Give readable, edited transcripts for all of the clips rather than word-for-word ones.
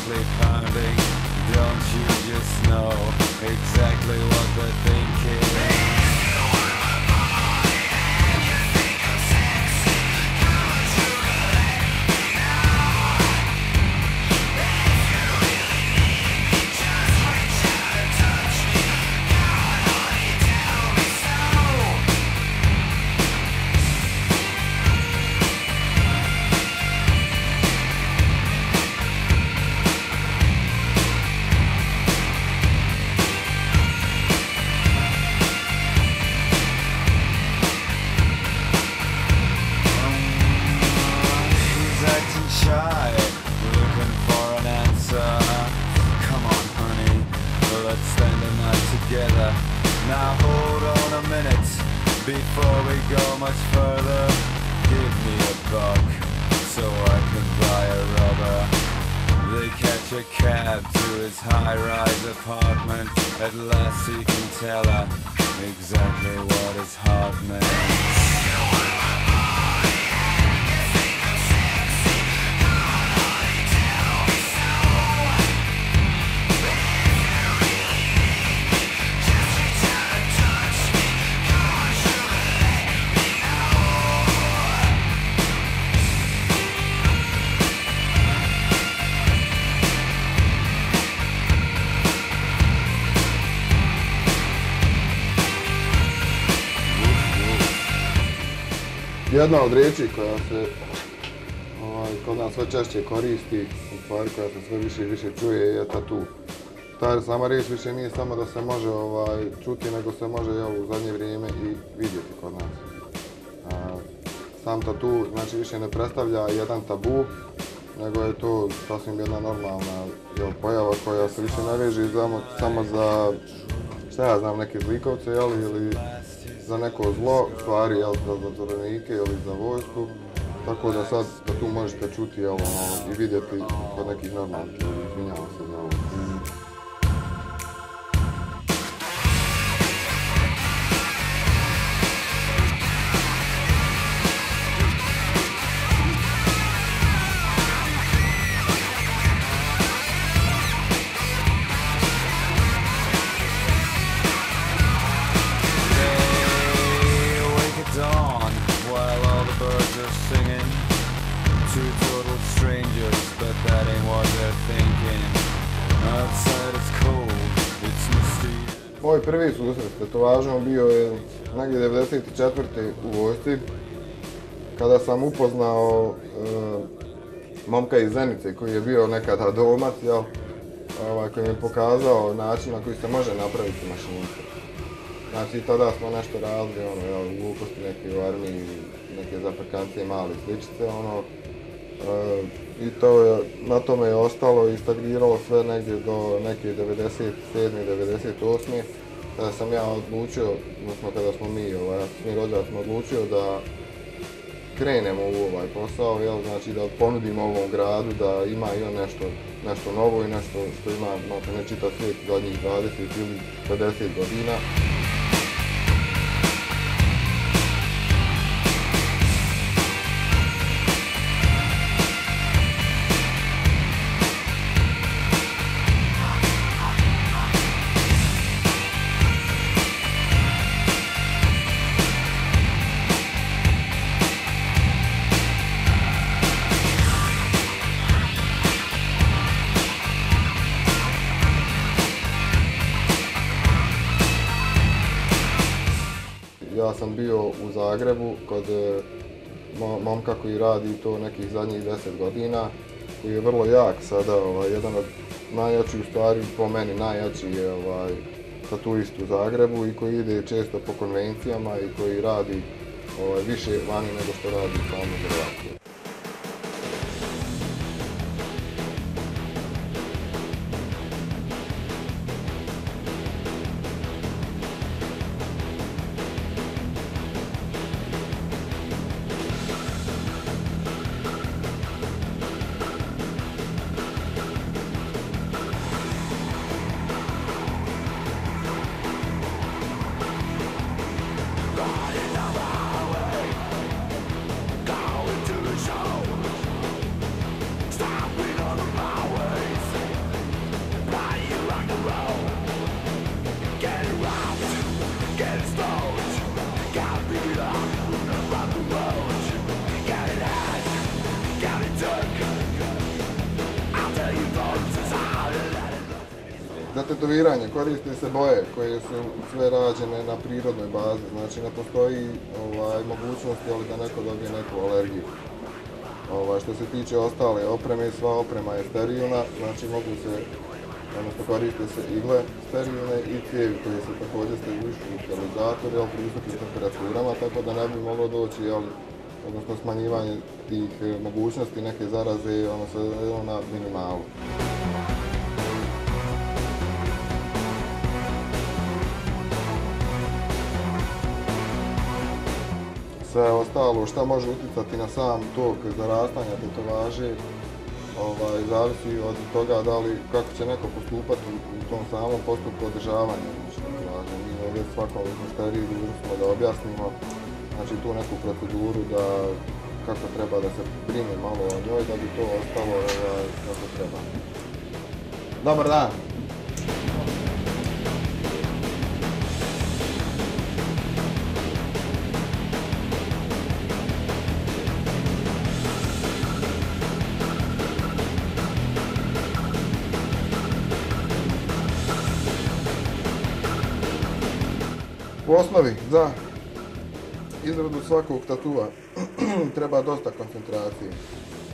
quietly pounding. Don't you just know exactly what they're thinking? Shy, looking for an answer. Come on, honey, let's spend the night together. Now hold on a minute, before we go much further. Give me a buck, so I can buy a rubber. They catch a cab to his high-rise apartment. At last he can tell her exactly what his heart meant. Jedna od riječi koja se kod nas sve češće koristi, u stvari koja se sve više i više čuje, je tatu. Ta sama riječ više nije samo da se može čuti, nego se može u zadnje vrijeme i vidjeti kod nas. Sam tatu znači više ne predstavlja jedan tabu, nego je to sasvim jedna normalna pojava koja se više ne veže samo za, šta ja znam, neke zlikovce ili za neko zlo, stvari za zatvorenike ili za vojsku, tako da sad tu možete čuti i vidjeti kod nekih normalnih ljudi. Izvinjavam se za ovo. Moj prvi susret s tetovažom bio je negdje 1994. u vojsci, kada sam upoznao momka iz Zenice koji je bio nekada domac, koji mi je pokazao način na koji se može napraviti mašince. Znači, tada smo nešto radili, gluposti neke u armiji, neke zafrkancije, male sličice, i na tome je ostalo i stagniralo sve negdje do neke 97. 98. Kada sam ja odlučio, odnosno kada smo mi rođaci smo odlučio da krenemo u ovaj posao, znači da ponudimo ovom gradu da ima i on nešto novo i nešto što ima ne čitav svijet zadnjih 20 ili 50 godina. Ja sam bio u Zagrebu kod momka koji radi to nekih zadnjih 10 godina, koji je vrlo jak sada, jedan od najjačih, u stvari po meni najjači je tatuist u Zagrebu i koji ide često po konvencijama i koji radi više vani nego što radi samo u Hrvatskoj. tetoviranje koriste se boje koje su sve rađene na prirodnoj bazi, znači ne postoji mogućnosti ali da neko dobije neku alergiju. Što se tiče ostale opreme, sva oprema je sterilna, znači odnosno koriste se igle sterilne i cijevi koje se također sterilišu u sterilizator pri visokim temperaturama, tako da ne bi moglo doći, odnosno smanjivanje tih mogućnosti neke zaraze na minimalu. Sve ostalo što može utjecati na sam tok zarastanja tetovaže zavisi od toga kako će neko postupati u tom samom postupku održavanja tetovaže. Mi ovdje svakom mušteriji dužni smo da objasnimo tu neku proceduru kako treba da se brine malo o njoj da bi to ostalo kako treba. Dobar dan! U osnovi za izradu svakog tatua treba dosta koncentracije,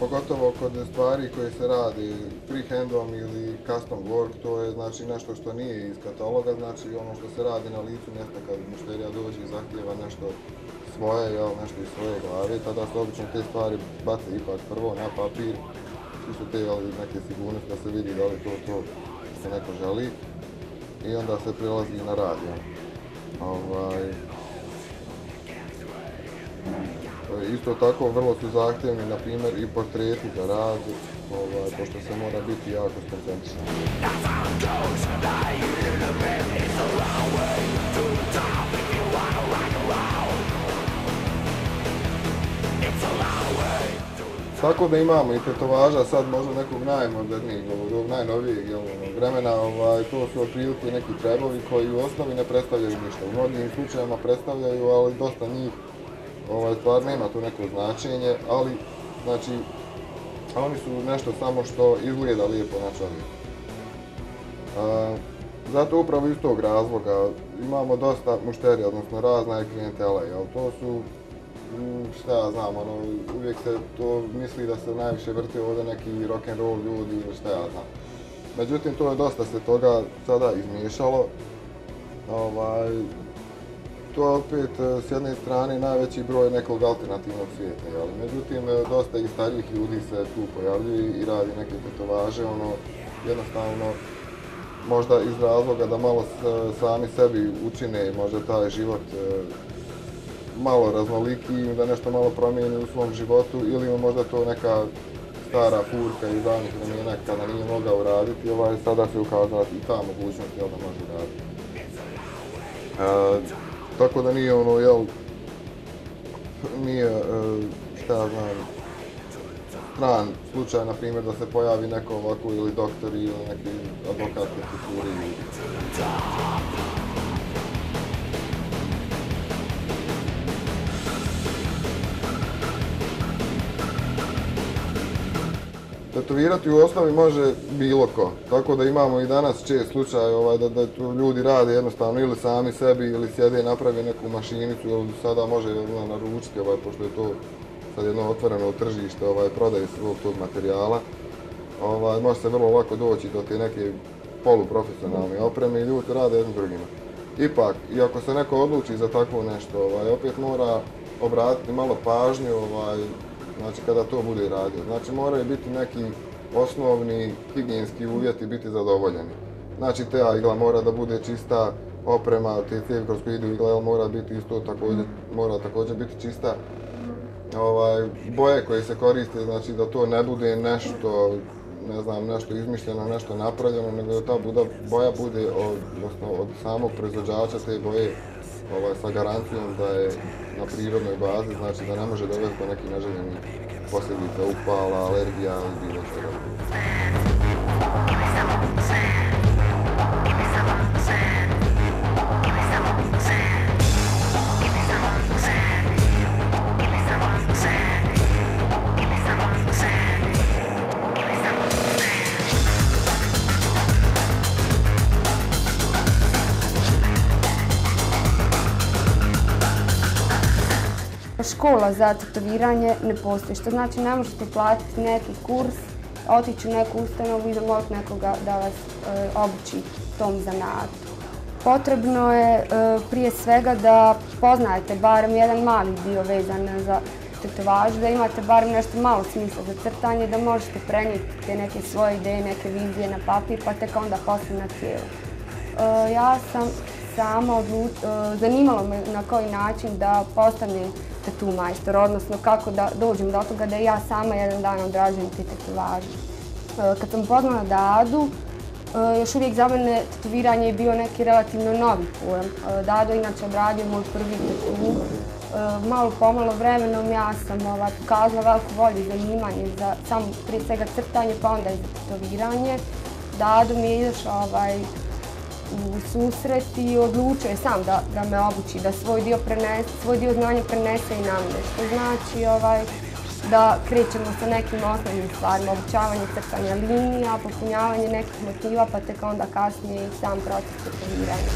pogotovo kod stvari koje se radi freehandom ili custom work, to je nešto što nije iz kataloga, ono što se radi na licu mjesta kad mušterija dođe i zahtijeva nešto svoje, nešto iz svoje glave, tada se obično te stvari bace ipak prvo na papir, svi su te neke sigurnosti da se vidi da li to što neko želi i onda se prelazi na rad. Isto tako vrlo su zahtjevni, na primjer, i portreti za rad, pošto se mora biti jako skoncentrisan. Tako da imamo i tetovaža sad možda nekog najmodernijeg, najnovijeg vremena, to su otprilike neki trebovi koji u osnovi ne predstavljaju ništa. U mnogim slučajevima predstavljaju, ali dosta njih stvar nema tu neko značenje, ali oni su nešto samo što izgleda lijepo na čovjeku. Zato upravo iz tog razloga imamo dosta mušterija, odnosno razna je klijentela, to su šta ja znam, uvijek se to misli da se najviše vrti ovdje neki rock'n'roll ljudi ili šta ja znam. Međutim, to je dosta se toga sada izmiješalo. To je opet s jedne strane najveći broj nekog alternativnog svijeta, međutim dosta i starijih ljudi se tu pojavljuju i radi neke tetovaže, jednostavno možda iz razloga da malo sami sebi učine možda taj život malo raznoliki, da nešto malo promijeni u svom životu ili možda to neka stara furka iz davnih vremena kada nije mogao raditi, sada se ukazala i ta mogućnost da može raditi. Tako da nije šta ja znam, stran slučaj, na primjer, da se pojavi neko ovako ili doktor ili neki advokat u kulturi. Tetovirati u osnovi može bilo ko, tako da imamo i danas čest slučaj da tu ljudi rade jednostavno ili sami sebi ili sjede i naprave neku mašinicu, ili sada može naručiti, pošto je to sad jedno otvoreno tržište prodaje svog tog materijala. Može se vrlo lako doći do te neke poluprofesionalne opreme i ljudi rade jednim drugima. Ipak, i ako se neko odluči za takvo nešto, opet mora obratiti malo pažnju kada to bude radio. Znači moraju biti neki osnovni higijenski uvjeti biti zadovoljeni. Znači ta igla mora da bude čista, oprema, te cijevi kroz koje idu igla mora biti isto također biti čista. Boje koje se koriste, znači da to ne bude nešto, ne znam, nešto izmišljeno, nešto napravljeno, nego da ta boja bude od samog proizvođača te boje sa garancijom da je na prirodnoj bazi, znači da ne može dovesti do nekih neželjenih posljedica, upala, alergija ili bilo čega. škola za tetoviranje ne postoji, što znači ne možete platiti neki kurs, otići u neku ustanovu i zamoliti nekoga da vas obuči tom zanatu. Potrebno je prije svega da poznajete barem jedan mali dio vezan za tetovažu, da imate barem nešto malo smisla za crtanje, da možete prenijeti te neke svoje ideje, neke vizije na papir, pa tek onda poslije na tijelo. Ja sam sama zanimalo me na koji način da postanem tatu majstor, odnosno kako da dođem do toga da ja sama jedan dan odrađujem te tetovaže. Kad sam upoznala Dadu, još uvijek za mene tetoviranje je bio neki relativno novi pojam. Dado je inače odradio moj prvi tatu. Malo pomalo vremenom ja sam pokazala veliku volju i zanimanje za samo prije svega crtanje pa onda i za tetoviranje. Dado mi je izašao u susret i odlučio je sam da me obuči, da svoj dio znanja prenese i na mene. Što znači da krećemo sa nekim osnovnim stvarima, obučavanje crtanja linija, popunjavanje nekih motiva, pa tek onda kasnije i sam proces tetoviranja.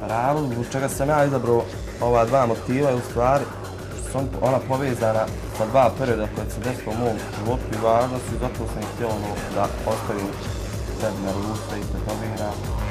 Razlog zbog čega sam ja izabrao ova dva motiva je u stvari što su ona povezana sa dva perioda koje se desilo u mom životu i važno su i zato sam htio da ostavim sebi na ruce i tetoviram.